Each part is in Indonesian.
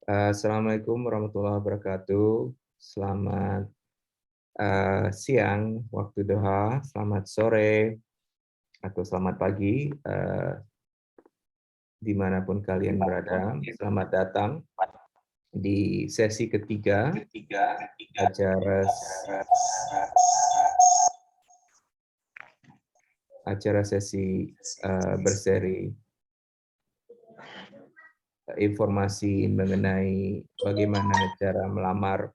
Assalamualaikum warahmatullahi wabarakatuh. Selamat siang waktu Doha, selamat sore atau selamat pagi dimanapun kalian berada. Selamat datang di sesi ketiga acara sesi berseri informasi mengenai bagaimana cara melamar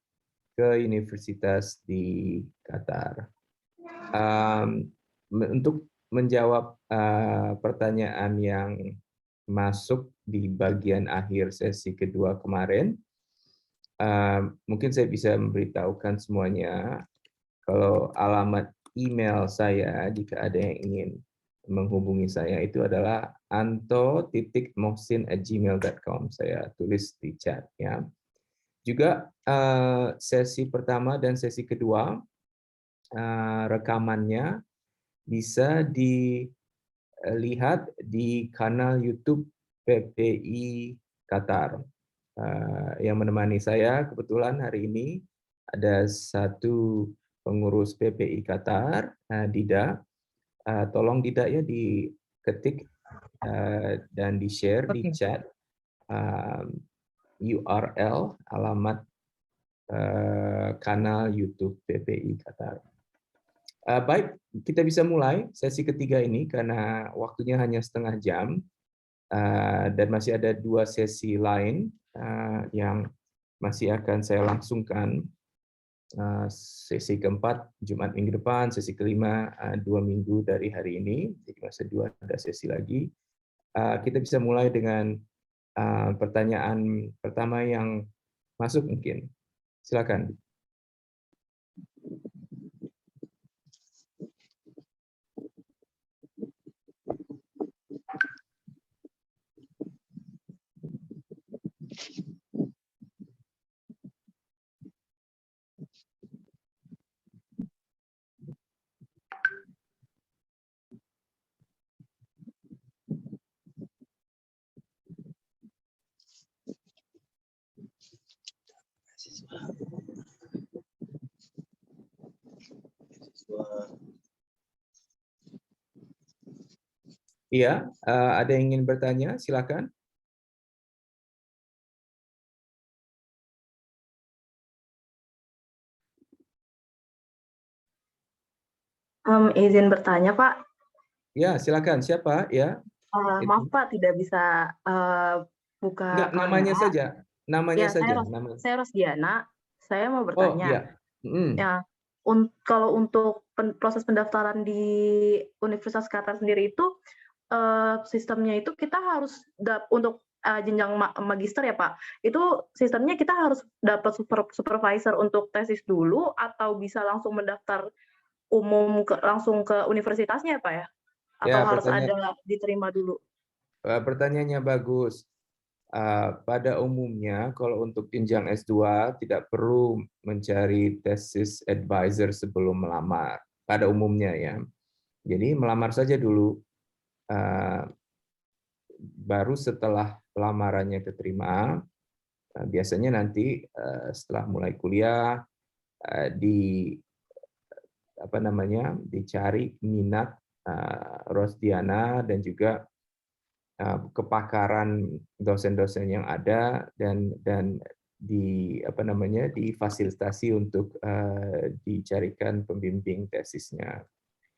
ke universitas di Qatar. Untuk menjawab pertanyaan yang masuk di bagian akhir sesi kedua kemarin, mungkin saya bisa memberitahukan semuanya kalau alamat email saya jika ada yang ingin menghubungi saya itu adalah anto.mohsin@gmail.com. Saya tulis di chat ya. Juga sesi pertama dan sesi kedua rekamannya bisa dilihat di kanal YouTube PPI Qatar. Yang menemani saya kebetulan hari ini ada satu pengurus PPI Qatar, Dida. Tolong Dida ya diketik dan di-share di chat URL alamat kanal YouTube PPI Qatar. Baik, kita bisa mulai sesi ketiga ini karena waktunya hanya setengah jam dan masih ada dua sesi lain yang masih akan saya langsungkan. Sesi keempat Jumat minggu depan, sesi kelima 2 minggu dari hari ini, jadi masih ada sesi lagi. Kita bisa mulai dengan pertanyaan pertama yang masuk mungkin. Silakan. Iya, ada yang ingin bertanya? Silakan. Izin bertanya, Pak. Ya, silakan. Siapa? Ya. Maaf, Pak, tidak bisa buka Enggak, namanya kamera. saja. Namanya Ya, saja. saya Rosdiana. Saya mau Oh, bertanya. iya. Ya, kalau untuk proses pendaftaran di Universitas Qatar sendiri itu sistemnya itu kita harus untuk jenjang magister ya, Pak. Itu sistemnya kita harus dapat supervisor untuk tesis dulu atau bisa langsung mendaftar umum langsung ke universitasnya ya, Pak ya? Atau Ya, harus ada diterima dulu? pertanyaannya bagus. Pada umumnya, kalau untuk jenjang S2 tidak perlu mencari tesis advisor sebelum melamar. Pada umumnya ya. Jadi melamar saja dulu. Baru setelah lamarannya keterima, biasanya nanti setelah mulai kuliah dicari minat Rosdiana dan juga kepakaran dosen-dosen yang ada dan difasilitasi untuk dicarikan pembimbing tesisnya.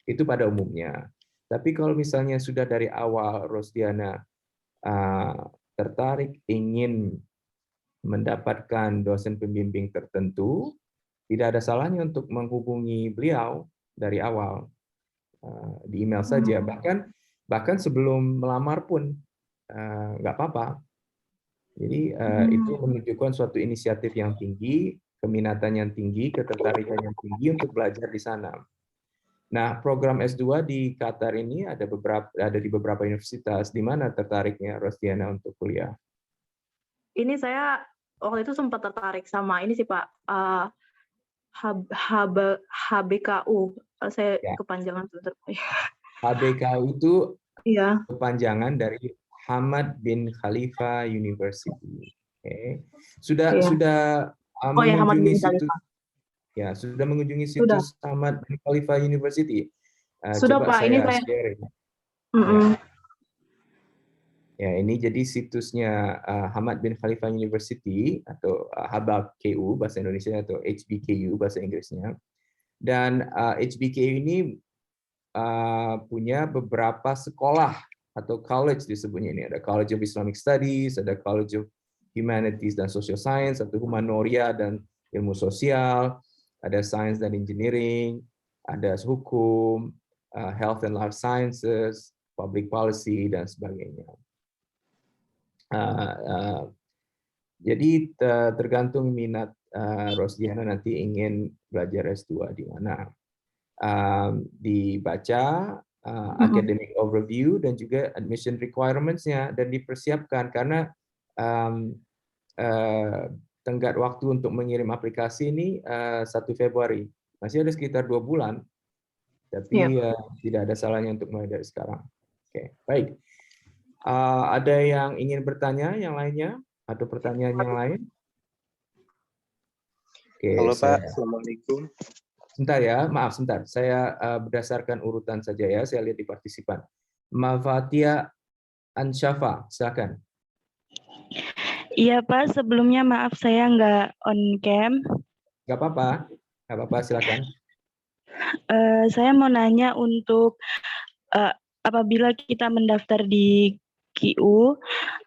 Itu pada umumnya. Tapi kalau misalnya sudah dari awal Rosdiana tertarik ingin mendapatkan dosen pembimbing tertentu, tidak ada salahnya untuk menghubungi beliau dari awal di email saja. Bahkan sebelum melamar pun nggak apa-apa. Jadi itu menunjukkan suatu inisiatif yang tinggi, keminatan yang tinggi, ketertarikan yang tinggi untuk belajar di sana. Nah, program S2 di Qatar ini ada di beberapa universitas. Di mana tertariknya Rosdiana untuk kuliah? Ini saya waktu itu sempat tertarik sama ini sih, Pak, HBKU. Saya Ya. kepanjangan sebentar. HBKU itu Iya. kepanjangan dari Hamad bin Khalifa University. Sudah Iya. sudah Oh ya, Hamad mengunjungi bin situs Khalifa. sudah mengunjungi Sudah. situs Hamad bin Khalifa University. Sudah, Coba Pak. Ini saya saya. share. Ya, ini jadi situsnya Hamad bin Khalifa University atau HBKU bahasa Indonesia atau HBKU bahasa Inggrisnya. Dan HBKU ini punya beberapa sekolah atau college disebutnya ini. Ada College of Islamic Studies, ada College of Humanities dan Social Science, atau Humanoria dan Ilmu Sosial, ada Science dan Engineering, ada Hukum, Health and Life Sciences, Public Policy, dan sebagainya. Jadi tergantung minat Rosdiana nanti ingin belajar S2 di mana. Dibaca academic overview dan juga admission requirements-nya dan dipersiapkan karena tenggat waktu untuk mengirim aplikasi ini 1 Februari. Masih ada sekitar 2 bulan, tapi tidak ada salahnya untuk mulai dari sekarang. Oke, baik. Ada yang ingin bertanya yang lainnya? Atau pertanyaan yang lain? Oke, halo Pak, Assalamualaikum. Sebentar ya, maaf sebentar. Saya berdasarkan urutan saja ya, saya lihat di partisipan. Mafatia Anshafa, silakan. Iya Pak, sebelumnya maaf saya nggak on cam. Nggak apa-apa, silakan. Saya mau nanya untuk apabila kita mendaftar di QU,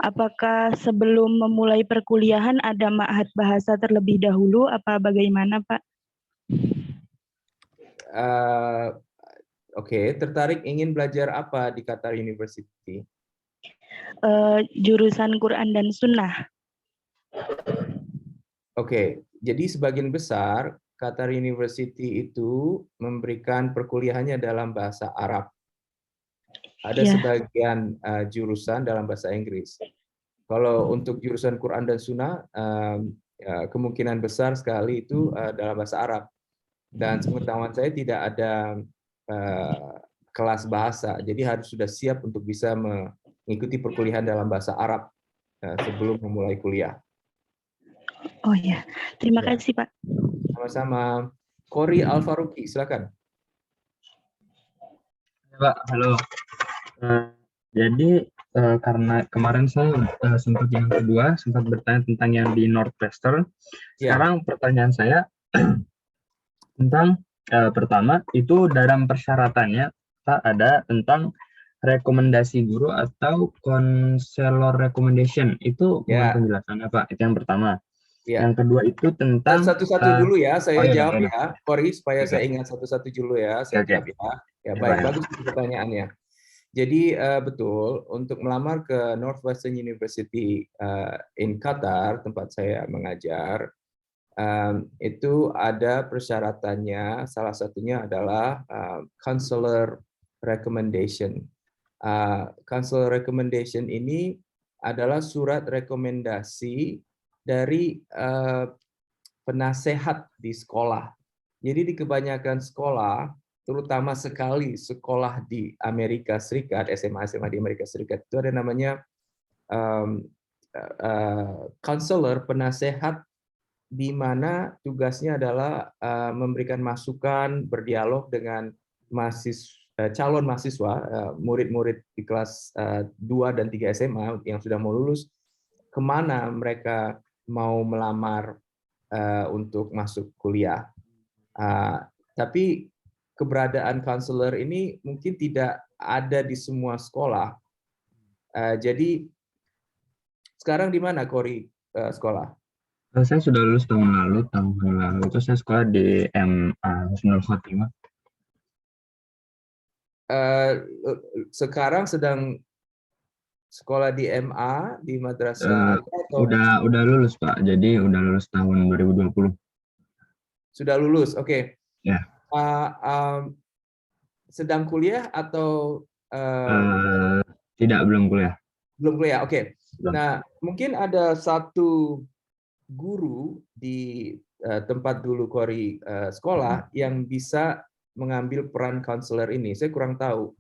apakah sebelum memulai perkuliahan ada ma'had bahasa terlebih dahulu, apa bagaimana Pak? Oke, tertarik ingin belajar apa di Qatar University? Jurusan Quran dan Sunnah. Oke, jadi sebagian besar Qatar University itu memberikan perkuliahannya dalam bahasa Arab. Ada sebagian jurusan dalam bahasa Inggris. Kalau untuk jurusan Quran dan Sunnah, kemungkinan besar sekali itu dalam bahasa Arab. Dan sepengetahuan saya tidak ada kelas bahasa, jadi harus sudah siap untuk bisa mengikuti perkuliahan dalam bahasa Arab sebelum memulai kuliah. Oh ya, terima kasih Pak. Sama-sama. Kori Al-Faruqi, silakan. Pak, halo. Jadi karena kemarin saya sempat yang kedua sempat bertanya tentang yang di Northwestern. Sekarang pertanyaan saya tentang pertama itu dalam persyaratannya Pak ada tentang rekomendasi guru atau counselor recommendation, itu mohon penjelasannya Pak. Itu yang pertama. Yang kedua itu tentang satu-satu dulu ya, saya jawab ya. ya, Kori, supaya saya ingat satu-satu dulu ya, saya jawab ya. Ya baik, bagus pertanyaannya. Jadi betul, untuk melamar ke Northwestern University in Qatar, tempat saya mengajar, itu ada persyaratannya, salah satunya adalah counselor recommendation. Counselor recommendation ini adalah surat rekomendasi dari penasehat di sekolah. Jadi di kebanyakan sekolah, terutama sekali sekolah di Amerika Serikat, SMA-SMA di Amerika Serikat, itu ada namanya counselor, penasehat, di mana tugasnya adalah memberikan masukan, berdialog dengan calon mahasiswa, murid-murid di kelas 2 dan 3 SMA yang sudah mau lulus, kemana mereka mau melamar untuk masuk kuliah. Tapi keberadaan counselor ini mungkin tidak ada di semua sekolah. Jadi sekarang di mana Kori sekolah? Saya sudah lulus tahun lalu itu saya sekolah di MA Husnul Khotimah. Sekarang sedang sekolah di MA di madrasah atau udah lulus Pak, jadi udah lulus tahun 2020. Sudah lulus, oke. Ya. Sedang kuliah atau tidak, belum kuliah. Belum kuliah, oke. Nah, mungkin ada satu guru di tempat dulu Kori sekolah yang bisa mengambil peran counselor ini. Saya kurang tahu.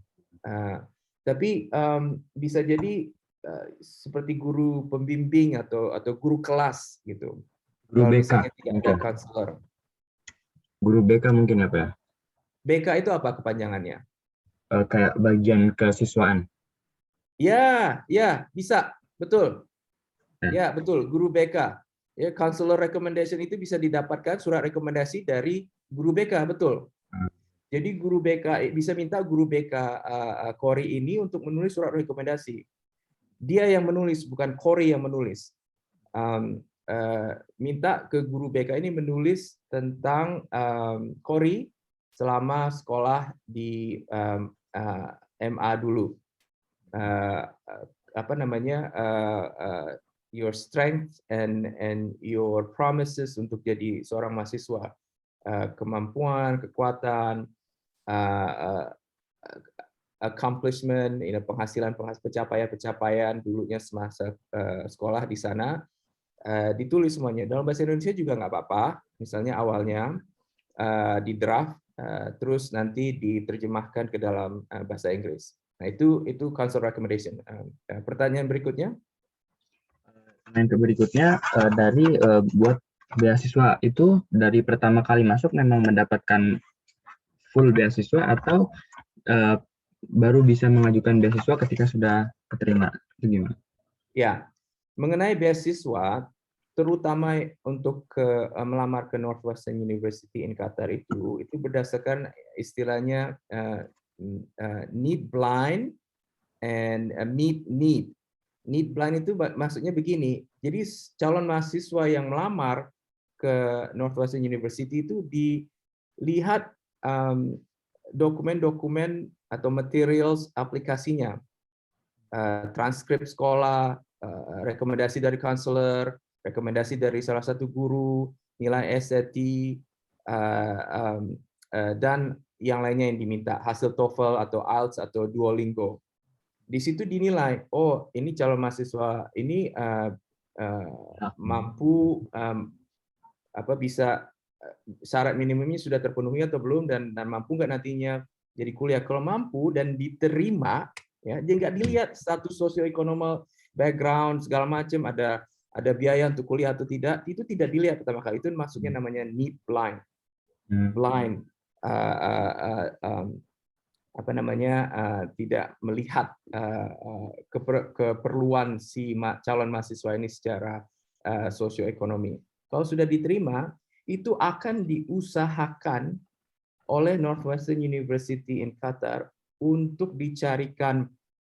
Tapi bisa jadi seperti guru pembimbing atau guru kelas gitu. Guru Kalau BK misalnya tidak ada mungkin. counselor. Guru BK mungkin apa ya? BK itu apa kepanjangannya? Kayak bagian kesiswaan. Ya, bisa, betul. Ya. Ya, betul, guru BK. Ya, counselor recommendation itu bisa didapatkan surat rekomendasi dari guru BK, betul. Jadi guru BK bisa minta guru BK Kori ini untuk menulis surat rekomendasi. Dia yang menulis, bukan Kori yang menulis. Minta ke guru BK ini menulis tentang Kori selama sekolah di MA dulu. Apa namanya, your strength and your promises untuk jadi seorang mahasiswa, kemampuan, kekuatan, accomplishment, penghasilan, pencapaian dulunya semasa sekolah di sana, ditulis semuanya. Dalam bahasa Indonesia juga nggak apa-apa. Misalnya awalnya di draft, terus nanti diterjemahkan ke dalam bahasa Inggris. Nah, itu council recommendation. Pertanyaan berikutnya? Yang berikutnya dari buat beasiswa itu dari pertama kali masuk memang mendapatkan full beasiswa atau baru bisa mengajukan beasiswa ketika sudah keterima? Itu gimana? Ya, mengenai beasiswa, terutama untuk melamar ke Northwestern University in Qatar itu berdasarkan istilahnya need blind and meet need. Need blind itu maksudnya begini. Jadi calon mahasiswa yang melamar ke Northwestern University itu dilihat dokumen-dokumen atau materials aplikasinya, transkrip sekolah, rekomendasi dari counselor, rekomendasi dari salah satu guru, nilai SAT, dan yang lainnya yang diminta, hasil TOEFL atau IELTS atau Duolingo. Di situ dinilai, oh ini calon mahasiswa ini mampu bisa syarat minimumnya sudah terpenuhi atau belum, dan mampu nggak nantinya jadi kuliah. Kalau mampu dan diterima, ya, jadi nggak dilihat status sosioekonomi, background segala macam, ada biaya untuk kuliah atau tidak, itu tidak dilihat pertama kali. Itu maksudnya namanya need blind, apa namanya, tidak melihat keperluan si calon mahasiswa ini secara sosioekonomi. Kalau sudah diterima, itu akan diusahakan oleh Northwestern University in Qatar untuk dicarikan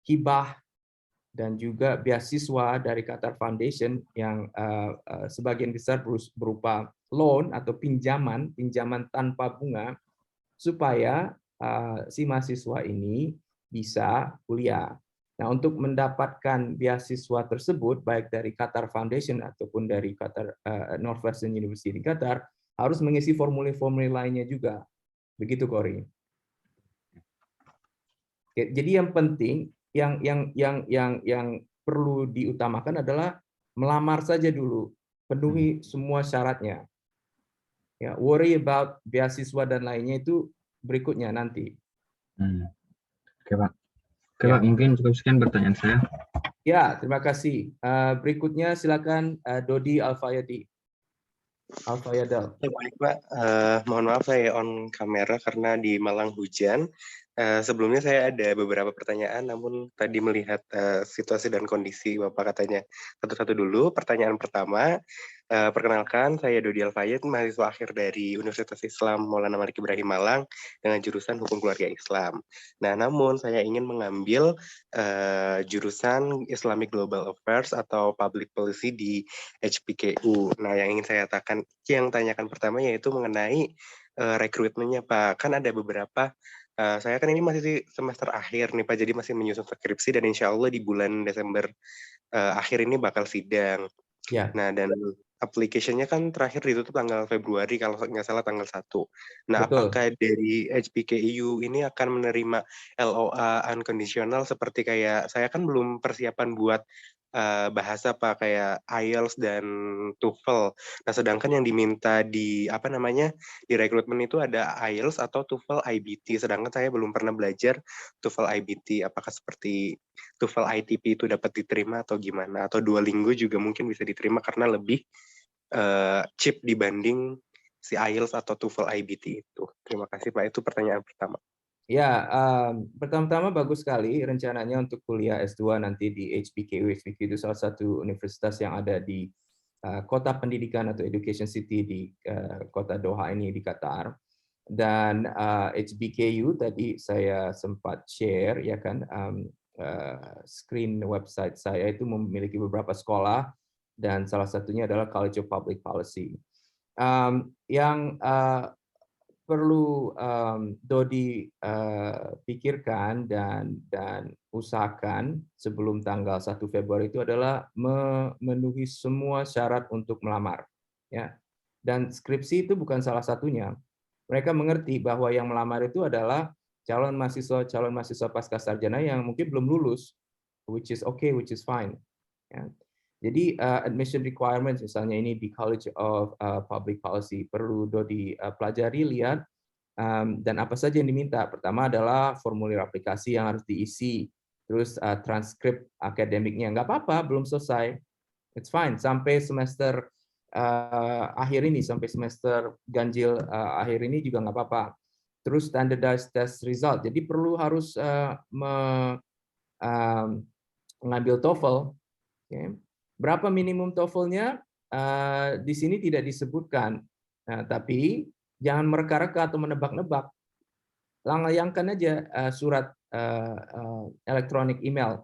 hibah dan juga beasiswa dari Qatar Foundation yang sebagian besar berupa loan atau pinjaman tanpa bunga, supaya si mahasiswa ini bisa kuliah. Nah, untuk mendapatkan beasiswa tersebut, baik dari Qatar Foundation ataupun dari Qatar Northwestern University di Qatar, harus mengisi formulir-formulir lainnya juga. Begitu, Kori. Jadi yang penting, yang perlu diutamakan adalah melamar saja dulu, penuhi semua syaratnya. Ya, worry about beasiswa dan lainnya itu berikutnya nanti. Oke, Pak. Oke, Pak, mungkin cukup sekian pertanyaan saya. Ya, terima kasih. Berikutnya silakan Dodi Alfayadi. Alfayadal. Baik, Pak. Mohon maaf saya on kamera karena di Malang hujan. Sebelumnya saya ada beberapa pertanyaan, namun tadi melihat situasi dan kondisi Bapak katanya satu-satu dulu. Pertanyaan pertama, perkenalkan saya Dodi Alfayed, mahasiswa akhir dari Universitas Islam Maulana Malik Ibrahim Malang dengan jurusan Hukum Keluarga Islam. Nah, namun saya ingin mengambil jurusan Islamic Global Affairs atau Public Policy di HPKU. Nah, yang ingin saya tanyakan pertama yaitu mengenai rekrutmennya, Pak. Kan ada beberapa. Saya kan ini masih semester akhir nih, Pak, jadi masih menyusun skripsi dan insya Allah di bulan Desember akhir ini bakal sidang. Ya. Nah, dan application-nya kan terakhir ditutup tanggal Februari, kalau nggak salah tanggal 1. Nah, betul. apakah dari HPKU ini akan menerima LOA unconditional seperti kayak, saya kan belum persiapan buat bahasa Pak, kayak IELTS dan TOEFL. Nah, sedangkan yang diminta di di rekrutmen itu ada IELTS atau TOEFL IBT. Sedangkan saya belum pernah belajar TOEFL IBT. Apakah seperti TOEFL ITP itu dapat diterima atau gimana? Atau Duolingo juga mungkin bisa diterima karena lebih cheap dibanding si IELTS atau TOEFL IBT itu. Terima kasih Pak, itu pertanyaan pertama. Ya, pertama-tama bagus sekali rencananya untuk kuliah S2 nanti di HBKU. HBKU itu salah satu universitas yang ada di kota pendidikan atau education city di kota Doha ini di Qatar. Dan HBKU tadi saya sempat share ya kan, screen website saya itu memiliki beberapa sekolah dan salah satunya adalah College of Public Policy. Yang perlu Dodi pikirkan dan usahakan sebelum tanggal 1 Februari itu adalah memenuhi semua syarat untuk melamar, ya. Dan skripsi itu bukan salah satunya. Mereka mengerti bahwa yang melamar itu adalah calon mahasiswa pasca sarjana yang mungkin belum lulus, which is okay, which is fine. Ya. Jadi admission requirements misalnya ini di College of Public Policy perlu Dodi pelajari, lihat, dan apa saja yang diminta. Pertama adalah formulir aplikasi yang harus diisi, terus transkrip akademiknya. Nggak apa-apa, belum selesai. It's fine, sampai semester akhir ini, sampai semester ganjil akhir ini juga nggak apa-apa. Terus standardized test result. Jadi perlu harus mengambil TOEFL. Okay. Berapa minimum TOEFL-nya? Di sini tidak disebutkan. Nah, tapi jangan mereka-reka atau menebak-nebak. Layangkan aja surat elektronik email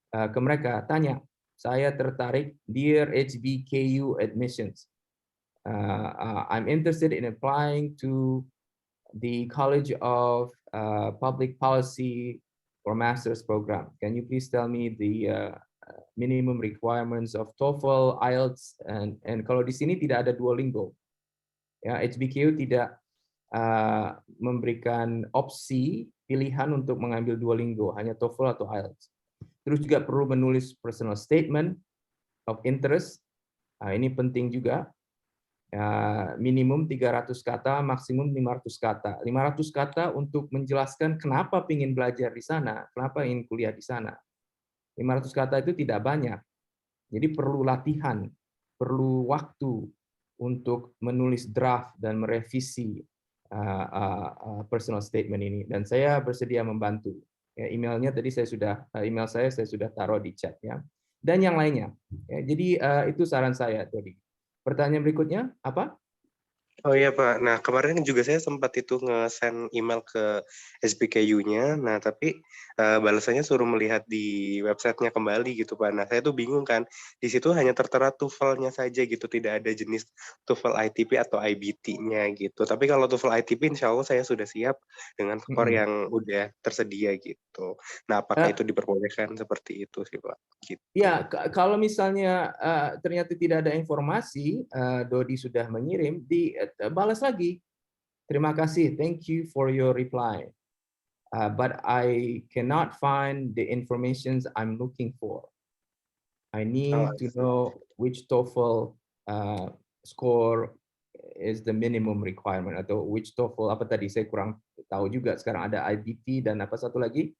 ke mereka. Tanya, saya tertarik, Dear HBKU Admissions. I'm interested in applying to the College of Public Policy or Master's Program. Can you please tell me the minimum requirements of TOEFL, IELTS, and kalau di sini tidak ada Duolingo. Ya, HBKU tidak memberikan opsi pilihan untuk mengambil Duolingo, hanya TOEFL atau IELTS. Terus juga perlu menulis personal statement of interest. Nah, ini penting juga. Minimum 300 kata, maksimum 500 kata. 500 kata untuk menjelaskan kenapa ingin belajar di sana, kenapa ingin kuliah di sana. 500 kata itu tidak banyak. Jadi perlu latihan, perlu waktu untuk menulis draft dan merevisi personal statement ini. Dan saya bersedia membantu. Ya, emailnya tadi email saya sudah taruh di chat ya. Dan yang lainnya. Ya, jadi itu saran saya tadi. Pertanyaan berikutnya apa? Oh iya Pak, nah kemarin juga saya sempat itu nge-send email ke SBKU-nya, nah tapi balasannya suruh melihat di websitenya kembali gitu Pak. Nah saya tuh bingung kan, di situ hanya tertera TOEFL-nya saja gitu, tidak ada jenis TOEFL ITP atau IBT-nya gitu. Tapi kalau TOEFL ITP insya Allah saya sudah siap dengan skor yang udah tersedia gitu. Nah apakah itu diperbolehkan seperti itu sih Pak? Gitu. Ya, kalau misalnya ternyata tidak ada informasi, Dodi sudah mengirim, balas lagi. Terima kasih, thank you for your reply. But I cannot find the information I'm looking for. I need to know which TOEFL score is the minimum requirement, atau which TOEFL, apa tadi, saya kurang tahu juga. Sekarang ada IBT dan apa satu lagi?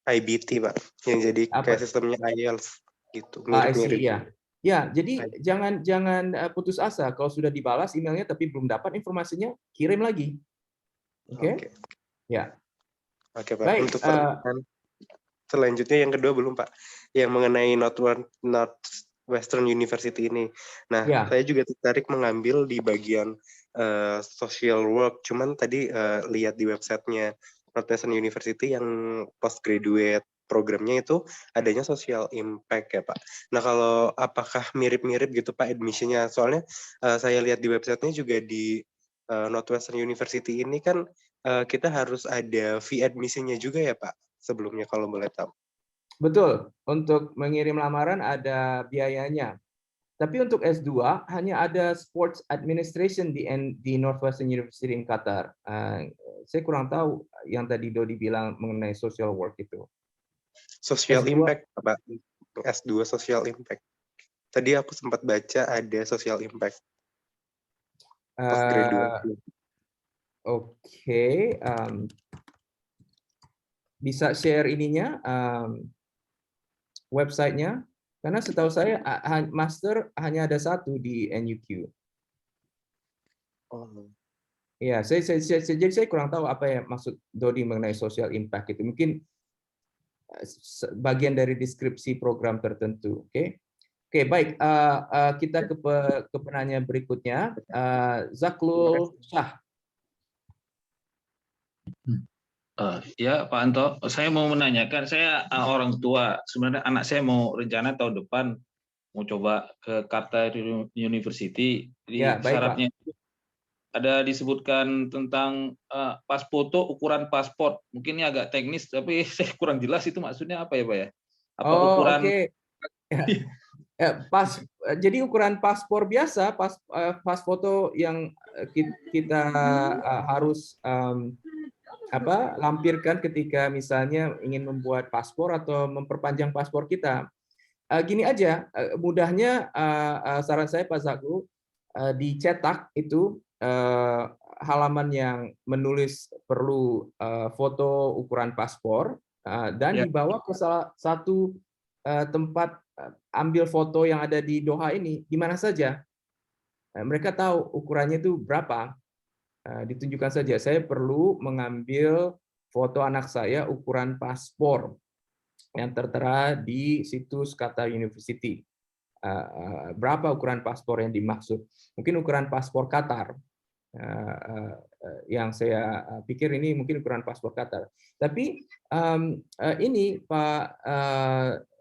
IBT Pak, yang jadi kayak sistemnya IELTS. Gitu, mirip-mirip. Ya, jadi jangan putus asa kalau sudah dibalas emailnya tapi belum dapat informasinya, kirim lagi. Oke? Ya. Oke, Pak. Baik, untuk pertanyaan selanjutnya yang kedua belum, Pak. Yang mengenai Northwestern University ini. Nah, saya juga tertarik mengambil di bagian social work. Cuman tadi lihat di websitenya Northwestern University yang postgraduate programnya itu adanya social impact ya Pak. Nah kalau apakah mirip-mirip gitu Pak admission-nya? Soalnya saya lihat di websitenya juga di Northwestern University ini kan kita harus ada fee admission-nya juga ya Pak sebelumnya kalau boleh tahu. Betul, untuk mengirim lamaran ada biayanya. Tapi untuk S2 hanya ada sports administration di Northwestern University in Qatar. Saya kurang tahu yang tadi Dodi bilang mengenai social work itu. Social impact, Pak. S2 Social Impact. Tadi aku sempat baca ada Social Impact. Postgraduate. Oke, bisa share ininya, websitenya, karena setahu saya master hanya ada satu di NUQ. Oh. Ya, jadi saya kurang tahu apa yang maksud Dodi mengenai social impact itu. Mungkin bagian dari deskripsi program tertentu. Oke, baik. Kita ke penanya berikutnya. Zaklul Shah. Ya, Pak Anto, saya mau menanyakan, saya orang tua, sebenarnya anak saya mau rencana tahun depan mau coba ke Qatar University. Jadi Ya, baik, syaratnya ada disebutkan tentang pas foto, ukuran paspor. Mungkin ini agak teknis, tapi saya kurang jelas itu maksudnya apa ya, Pak ya? Apa ukuran? Oke. Jadi ukuran paspor biasa, pas foto yang kita harus lampirkan ketika misalnya ingin membuat paspor atau memperpanjang paspor kita. Gini aja, mudahnya saran saya Pak Zaklul, dicetak itu halaman yang menulis perlu foto ukuran paspor dan dibawa ke salah satu tempat ambil foto yang ada di Doha ini, di mana saja. Mereka tahu ukurannya itu berapa. Ditunjukkan saja, saya perlu mengambil foto anak saya ukuran paspor yang tertera di situs Qatar University. Berapa ukuran paspor yang dimaksud? Mungkin ukuran paspor Qatar. Yang saya pikir ini mungkin ukuran paspor Qatar. Tapi ini Pak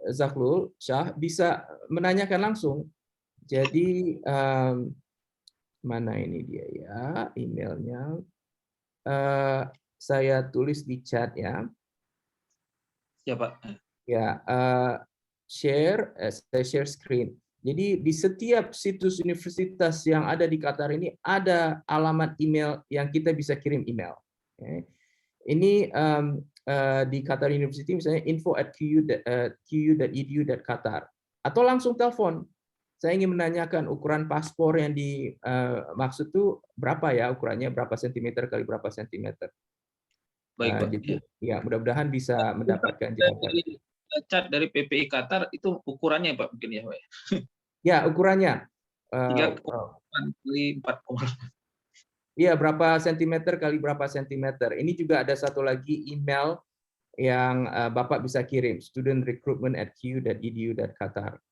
Zaklul Shah bisa menanyakan langsung. Jadi mana ini dia ya emailnya? Saya tulis di chat ya. Ya Pak. Ya, saya share screen. Jadi di setiap situs universitas yang ada di Qatar ini ada alamat email yang kita bisa kirim email. Ini di Qatar University misalnya info@qu.edu.qatar atau langsung telepon. Saya ingin menanyakan ukuran paspor yang dimaksud itu berapa ya ukurannya, berapa sentimeter kali berapa sentimeter. Baik, Pak. Ya, mudah-mudahan bisa mendapatkan jawaban. Cat dari PPI Qatar itu ukurannya Pak mungkin ya Pak. Ya, ukurannya. 3,4. Iya, berapa sentimeter kali berapa sentimeter. Ini juga ada satu lagi email yang Bapak bisa kirim, studentrecruitment@q.edu.qatar.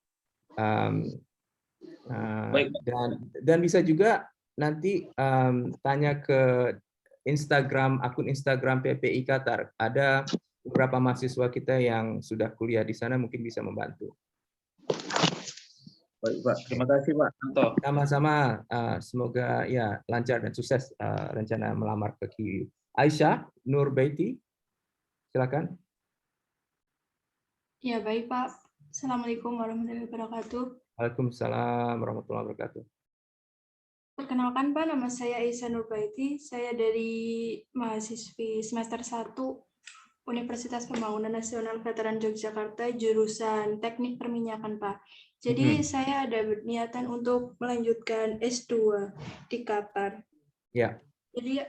Dan bisa juga nanti tanya ke akun Instagram PPI Qatar. Ada beberapa mahasiswa kita yang sudah kuliah di sana mungkin bisa membantu. Baik Pak, terima kasih Pak Anto. Sama-sama, semoga ya lancar dan sukses rencana melamar ke QU. Aisyah Nurbaiti, silakan. Ya baik Pak. Assalamualaikum warahmatullahi wabarakatuh. Waalaikumsalam warahmatullahi wabarakatuh. Perkenalkan Pak, nama saya Aisyah Nurbaiti. Saya dari mahasiswi semester 1 Universitas Pembangunan Nasional Veteran Yogyakarta, jurusan Teknik Perminyakan Pak. Jadi saya ada niatan untuk melanjutkan S2 di Qatar. Ya. Jadi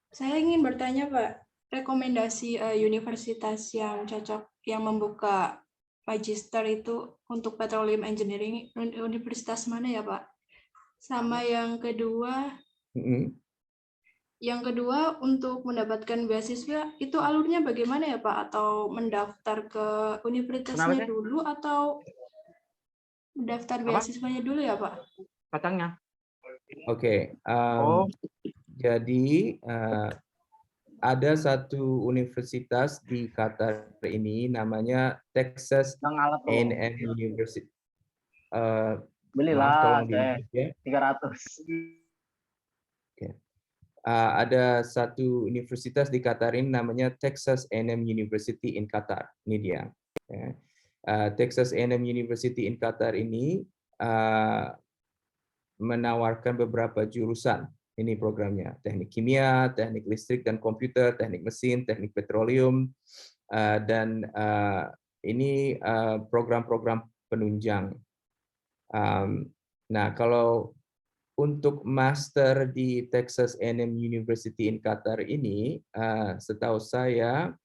saya ingin bertanya Pak, rekomendasi universitas yang cocok yang membuka magister itu untuk petroleum engineering, universitas mana ya Pak? Sama yang kedua, untuk mendapatkan beasiswa itu alurnya bagaimana ya Pak? Atau mendaftar ke universitasnya dulu atau mendaftar beasiswanya dulu ya Pak? Patangnya. Oke. Jadi ada satu universitas di Qatar ini namanya Texas A&M University. Belilah, ya. 300. Okay. Ada satu universitas di Qatar ini namanya Texas A&M University in Qatar. Ini dia. Texas A&M University in Qatar ini menawarkan beberapa jurusan. Ini programnya, teknik kimia, teknik listrik dan komputer, teknik mesin, teknik petroleum, dan ini program-program penunjang. Nah, kalau untuk master di Texas A&M University in Qatar ini, setahu saya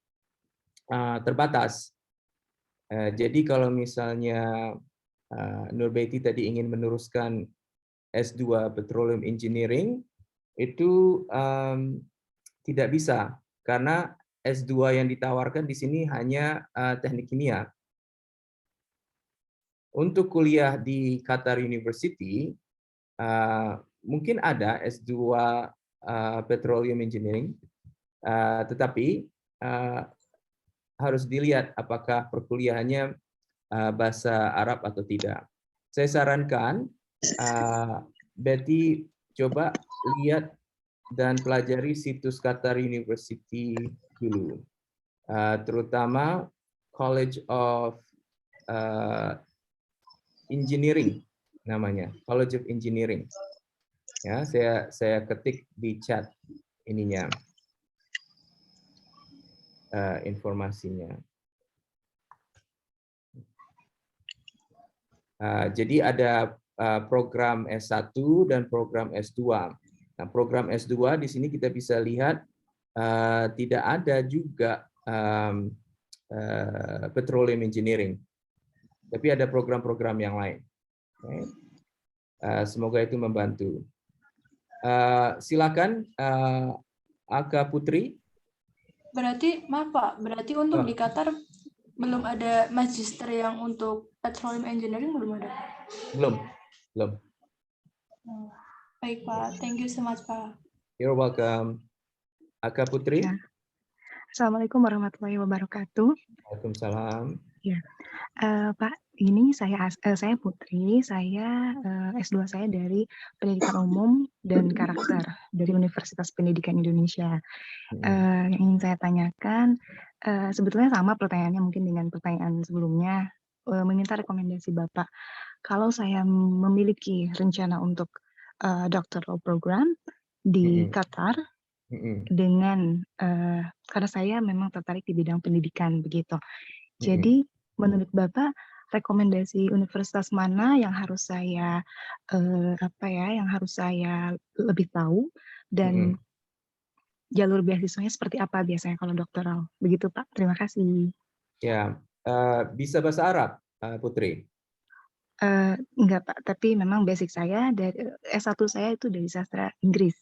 terbatas. Jadi kalau misalnya Nurbaiti tadi ingin meneruskan S2 Petroleum Engineering, itu tidak bisa karena S2 yang ditawarkan di sini hanya teknik kimia. Untuk kuliah di Qatar University, mungkin ada S2 Petroleum Engineering, tetapi harus dilihat apakah perkuliahannya bahasa Arab atau tidak. Saya sarankan Betty coba lihat dan pelajari situs Qatar University dulu, terutama College of Engineering namanya, College of Engineering. Ya, saya ketik di chat ininya informasinya. Jadi ada program S1 dan program S2. Nah, program S2 di sini kita bisa lihat tidak ada juga petroleum engineering, tapi ada program-program yang lain. Okay. Semoga itu membantu. Silakan Aka Putri. Berarti, maaf Pak, berarti untuk di Qatar belum ada magister yang untuk petroleum engineering, belum ada? Belum. Baik Pak, thank you so much Pak. You're welcome. Aka Putri. Ya. Assalamualaikum warahmatullahi wabarakatuh. Waalaikumsalam. Ya, Pak, ini saya Putri, saya S2 saya dari Pendidikan Umum dan Karakter dari Universitas Pendidikan Indonesia. Yang ingin saya tanyakan, sebetulnya sama pertanyaannya mungkin dengan pertanyaan sebelumnya, meminta rekomendasi Bapak. Kalau saya memiliki rencana untuk doctoral program di Qatar, dengan karena saya memang tertarik di bidang pendidikan begitu. Jadi menurut Bapak rekomendasi universitas mana yang harus saya yang harus saya lebih tahu, dan jalur beasiswanya seperti apa biasanya kalau doktoral? Begitu Pak. Terima kasih. Ya, bisa bahasa Arab, Putri? Enggak Pak, tapi memang basic saya dari S1 saya itu dari sastra Inggris.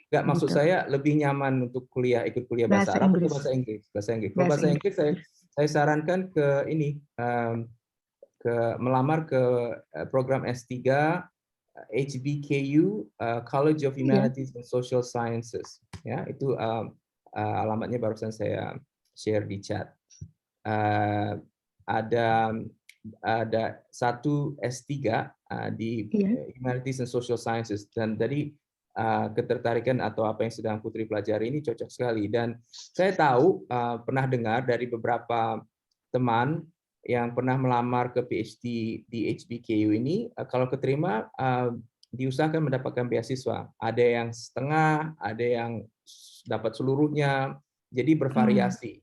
Enggak, maksud gitu. saya lebih nyaman untuk ikut kuliah bahasa Arab atau bahasa Inggris? Bahasa Inggris. Kalau bahasa Inggris saya sarankan ke ini, melamar ke program S3 HBKU College of Humanities and Social Sciences. Ya, itu alamatnya barusan saya share di chat. Ada satu S3 di Humanities and Social Sciences, dan tadi ketertarikan atau apa yang sedang Putri pelajari ini cocok sekali. Dan saya tahu pernah dengar dari beberapa teman yang pernah melamar ke PhD di HBKU ini, kalau keterima diusahakan mendapatkan beasiswa. Ada yang setengah, ada yang dapat seluruhnya, jadi bervariasi.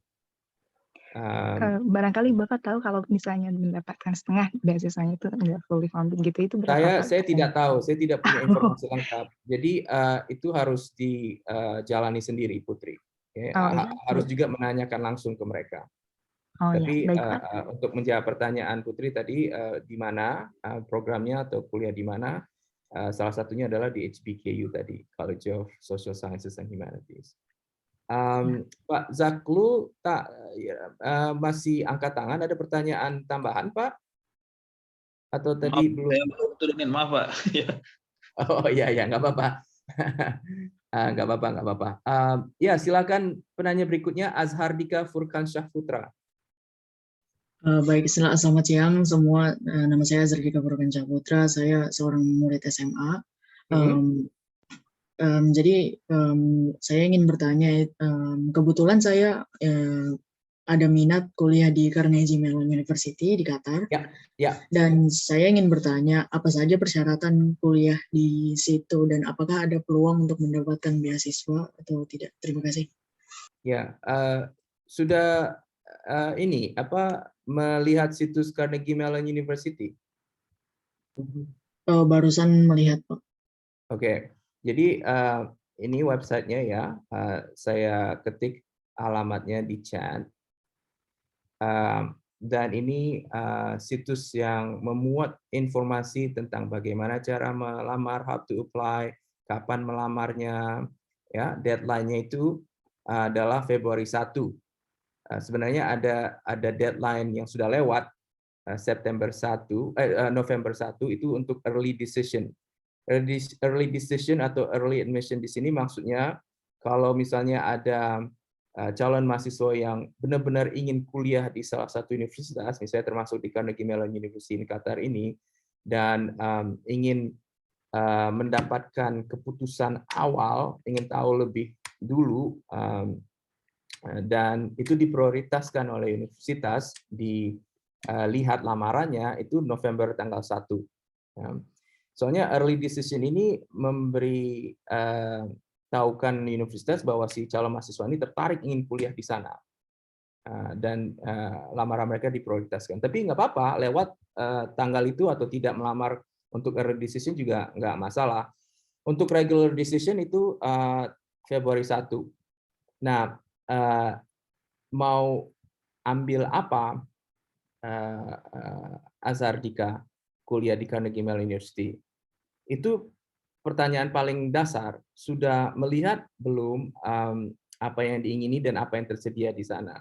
Barangkali Bapak tahu kalau misalnya mendapatkan setengah beasiswanya itu enggak fully funded gitu, itu berapa? Saya tidak tahu, saya tidak punya informasi lengkap. Jadi itu harus dijalani sendiri, Putri. Harus juga menanyakan langsung ke mereka. Tapi untuk menjawab pertanyaan Putri tadi, di mana programnya atau kuliah di mana, salah satunya adalah di HBKU tadi, College of Social Sciences and Humanities. Pak Zaklu masih angkat tangan, ada pertanyaan tambahan Pak? Atau tadi belum? Saya belum turunin, maaf Pak. Oh iya, nggak apa-apa. Nggak apa-apa. Ya, silakan penanya berikutnya, Azhardika Furkansyah Putra. Baik, selamat siang semua. Nama saya Azhardika Furkansyah Putra. Saya seorang murid SMA. Jadi saya ingin bertanya, kebetulan saya ada minat kuliah di Carnegie Mellon University di Qatar. Dan saya ingin bertanya, apa saja persyaratan kuliah di situ dan apakah ada peluang untuk mendapatkan beasiswa atau tidak? Terima kasih. Ya, sudah ini melihat situs Carnegie Mellon University? Barusan melihat, Pak. Oke, jadi ini websitenya ya. Saya ketik alamatnya di chat. Dan ini situs yang memuat informasi tentang bagaimana cara melamar, how to apply, kapan melamarnya, ya. Deadline-nya itu adalah Februari 1. Sebenarnya ada deadline yang sudah lewat, November 1 itu untuk early decision. Early decision atau early admission di sini maksudnya kalau misalnya ada calon mahasiswa yang benar-benar ingin kuliah di salah satu universitas, misalnya termasuk di Carnegie Mellon University di Qatar ini, dan ingin mendapatkan keputusan awal, ingin tahu lebih dulu, dan itu diprioritaskan oleh universitas, dilihat lamarannya itu November tanggal 1. Soalnya early decision ini memberi tahukan universitas bahwa si calon mahasiswa ini tertarik ingin kuliah di sana, dan lamaran mereka diprioritaskan. Tapi nggak apa-apa lewat tanggal itu atau tidak melamar untuk early decision juga nggak masalah. Untuk regular decision itu Februari 1. Nah, mau ambil apa Azhardika kuliah di Carnegie Mellon University? Itu pertanyaan paling dasar. Sudah melihat belum apa yang diingini dan apa yang tersedia di sana?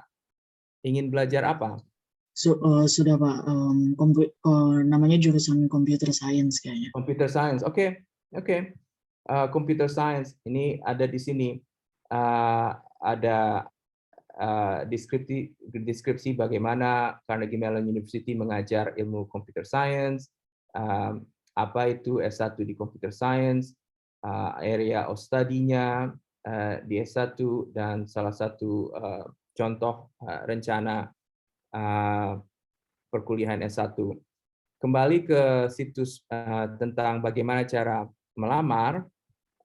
Ingin belajar apa? Sudah, Pak. Namanya jurusan Computer Science kayaknya. Computer Science, oke. Computer Science ini ada di sini. Ada deskripsi bagaimana Carnegie Mellon University mengajar ilmu Computer Science. Apa itu S1 di Computer Science, area of study-nya di S1, dan salah satu contoh rencana perkuliahan S1. Kembali ke situs tentang bagaimana cara melamar,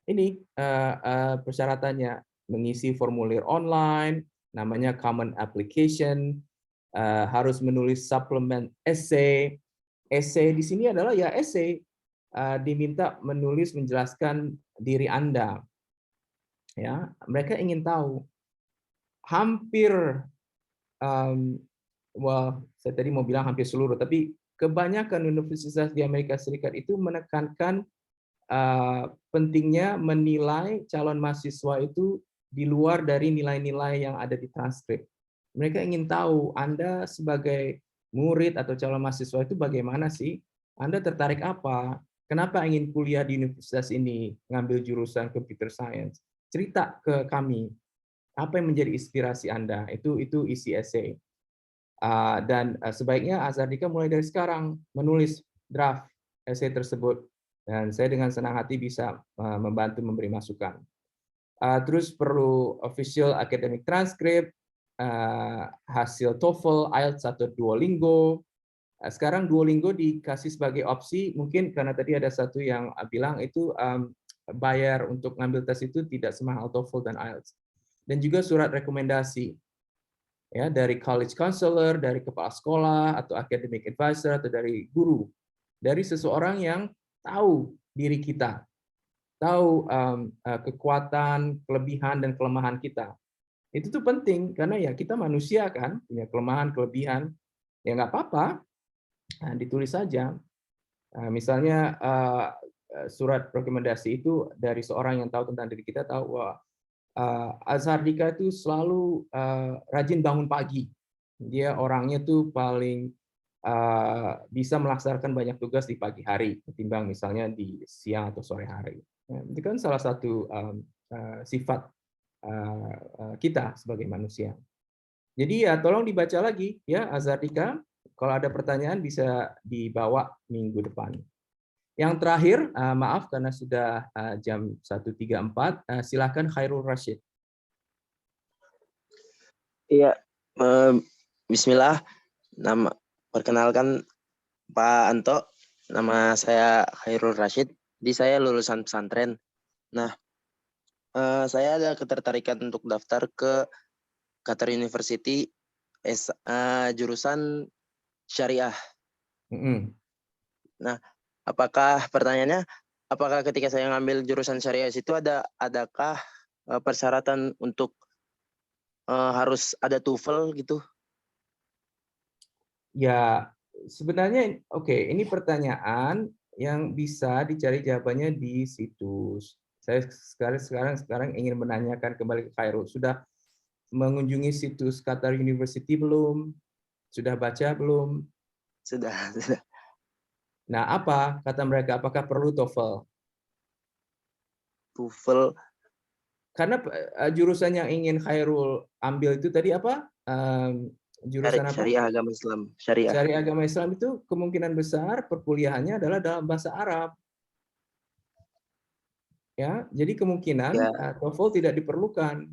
ini persyaratannya, mengisi formulir online, namanya Common Application, harus menulis suplemen essay. Essay di sini adalah ya essay, diminta menulis menjelaskan diri Anda. Ya, mereka ingin tahu. Hampir, saya tadi mau bilang hampir seluruh, tapi kebanyakan universitas di Amerika Serikat itu menekankan pentingnya menilai calon mahasiswa itu di luar dari nilai-nilai yang ada di transkrip. Mereka ingin tahu Anda sebagai murid atau calon mahasiswa itu bagaimana sih? Anda tertarik apa? Kenapa ingin kuliah di universitas ini, ngambil jurusan Computer Science? Cerita ke kami. Apa yang menjadi inspirasi Anda? Itu isi essay. Dan sebaiknya Azhardika mulai dari sekarang menulis draft essay tersebut. Dan saya dengan senang hati bisa membantu memberi masukan. Terus perlu official academic transcript, hasil TOEFL, IELTS atau Duolingo. Sekarang Duolingo dikasih sebagai opsi, mungkin karena tadi ada satu yang bilang itu bayar untuk ngambil tes itu tidak semahal TOEFL dan IELTS. Dan juga surat rekomendasi ya dari college counselor, dari kepala sekolah atau academic advisor atau dari guru, dari seseorang yang tahu diri kita, tahu kekuatan, kelebihan dan kelemahan kita. Itu tuh penting karena ya kita manusia kan, punya kelemahan, kelebihan. Ya nggak apa-apa, ditulis saja. Misalnya surat rekomendasi itu dari seorang yang tahu tentang diri kita, tahu wah Azhardika itu selalu rajin bangun pagi. Dia orangnya tuh paling bisa melaksanakan banyak tugas di pagi hari ketimbang misalnya di siang atau sore hari. Itu kan salah satu sifat kita sebagai manusia. Jadi ya tolong dibaca lagi ya Azhardika. Kalau ada pertanyaan bisa dibawa minggu depan. Yang terakhir, maaf karena sudah jam 1.34, silakan Khairul Rashid. Iya, Bismillah. Perkenalkan Pak Anto, nama saya Khairul Rashid. Jadi saya lulusan pesantren. Nah, saya ada ketertarikan untuk daftar ke Qatar University jurusan syariah. Nah, pertanyaannya, apakah ketika saya ngambil jurusan syariah itu adakah persyaratan untuk harus ada TOEFL gitu? Ya, sebenarnya ini pertanyaan yang bisa dicari jawabannya di situs. Saya sekarang ingin menanyakan kembali ke Khairul. Sudah mengunjungi situs Qatar University belum? Sudah baca belum? Sudah. Nah, apa kata mereka? Apakah perlu TOEFL? TOEFL. Karena jurusan yang ingin Khairul ambil itu tadi apa? Jurusan apa? Syariah agama Islam. Syariah agama Islam itu kemungkinan besar perkuliahannya adalah dalam bahasa Arab. Ya, jadi kemungkinan TOEFL tidak diperlukan.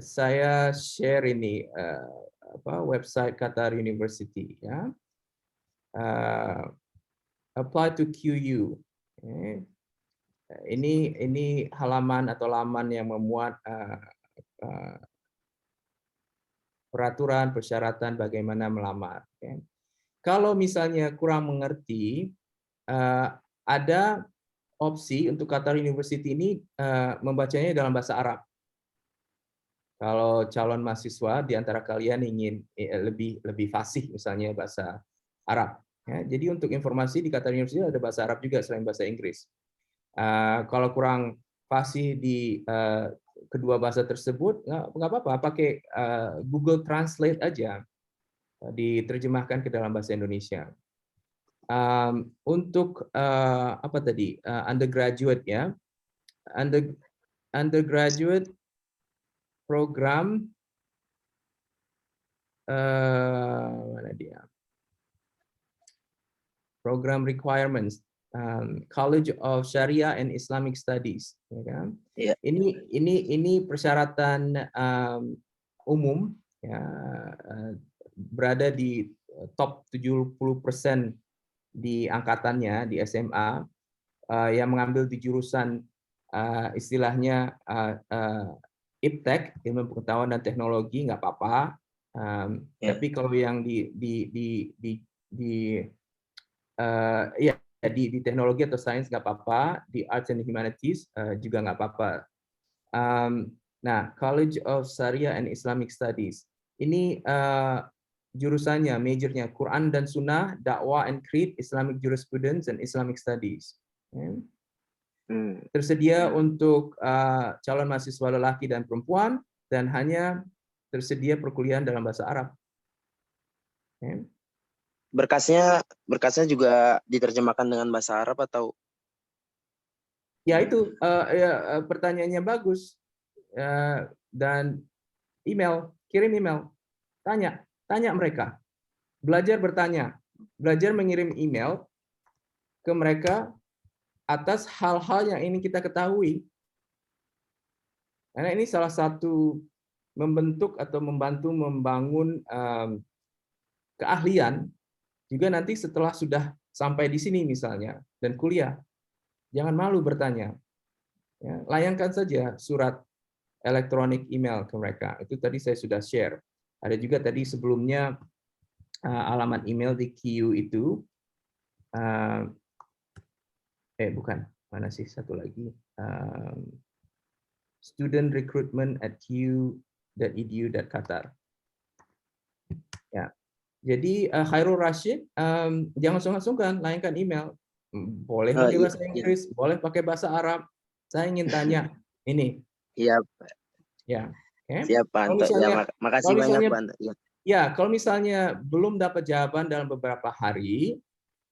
Saya share ini website Qatar University, ya. Apply to QU. Ini halaman atau laman yang memuat peraturan, persyaratan bagaimana melamar. Kalau misalnya kurang mengerti, ada opsi untuk Qatar University ini membacanya dalam bahasa Arab. Kalau calon mahasiswa di antara kalian ingin lebih fasih misalnya bahasa Arab. Ya, jadi untuk informasi di Qatar University ada bahasa Arab juga selain bahasa Inggris. Kalau kurang fasih di kedua bahasa tersebut, nggak apa-apa, pakai Google Translate aja, diterjemahkan ke dalam bahasa Indonesia. Untuk apa tadi, undergraduate, ya, undergraduate program, mana dia, program requirements, College of Sharia and Islamic Studies, ya kan? Yeah. Ini persyaratan umum, ya, berada di top 70% di angkatannya di SMA, yang mengambil di jurusan istilahnya IPTEK, ilmu pengetahuan dan teknologi, nggak apa-apa. Tapi kalau yang di teknologi atau sains nggak apa-apa, di arts and humanities juga nggak apa-apa. Nah, College of Sharia and Islamic Studies ini jurusannya, majornya Quran dan Sunnah, Dakwah and Creed, Islamic Jurisprudence and Islamic Studies. Tersedia untuk calon mahasiswa lelaki dan perempuan, dan hanya tersedia perkuliahan dalam bahasa Arab. Berkasnya juga diterjemahkan dengan bahasa Arab atau? Ya itu pertanyaannya bagus. Dan kirim email, tanya mereka, belajar bertanya, belajar mengirim email ke mereka atas hal-hal yang ingin kita ketahui. Karena ini salah satu membentuk atau membantu membangun keahlian juga nanti setelah sudah sampai di sini misalnya dan kuliah. Jangan malu bertanya. Ya, layangkan saja surat elektronik email ke mereka. Itu tadi saya sudah share. Ada juga tadi sebelumnya alamat email di QU itu. Bukan, mana sih satu lagi? Student recruitment at qu.edu.qatar. Ya. Jadi Khairul Rashid, jangan sungkan-sungkan layangkan email. Boleh pakai bahasa Inggris, boleh pakai bahasa Arab. Saya ingin tanya ini. Iya. Ya. Siap, Pak Anto. Ya, makasih banyak, Pak Anto. Ya, kalau misalnya belum dapat jawaban dalam beberapa hari,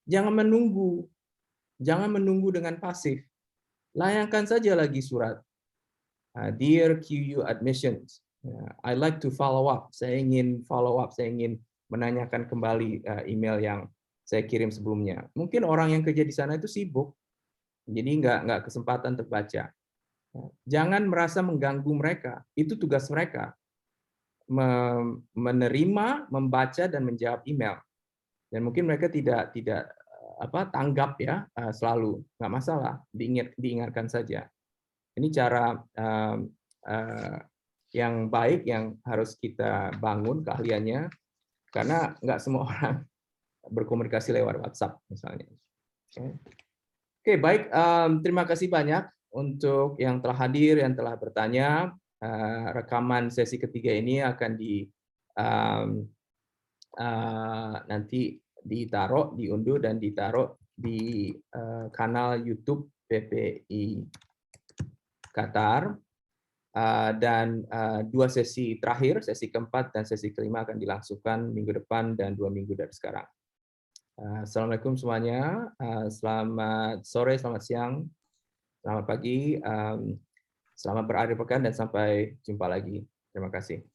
jangan menunggu. Jangan menunggu dengan pasif. Layangkan saja lagi surat. Dear QU Admissions, I like to follow up. Saya ingin follow up, saya ingin menanyakan kembali email yang saya kirim sebelumnya. Mungkin orang yang kerja di sana itu sibuk, jadi nggak kesempatan terbaca. Jangan merasa mengganggu mereka. Itu tugas mereka. Menerima, membaca dan menjawab email. Dan mungkin mereka tidak tanggap ya selalu, nggak masalah, diingatkan saja. Ini cara yang baik yang harus kita bangun keahliannya, karena nggak semua orang berkomunikasi lewat WhatsApp misalnya. Oke, baik. Terima kasih banyak untuk yang telah hadir, yang telah bertanya. Rekaman sesi ketiga ini akan nanti diunduh dan ditaruh di kanal YouTube PPI Qatar. Dan 2 sesi terakhir, sesi keempat dan sesi kelima akan dilangsungkan minggu depan dan 2 minggu dari sekarang. Assalamualaikum semuanya, selamat sore, selamat siang, selamat pagi, selamat berakhir pekan dan sampai jumpa lagi. Terima kasih.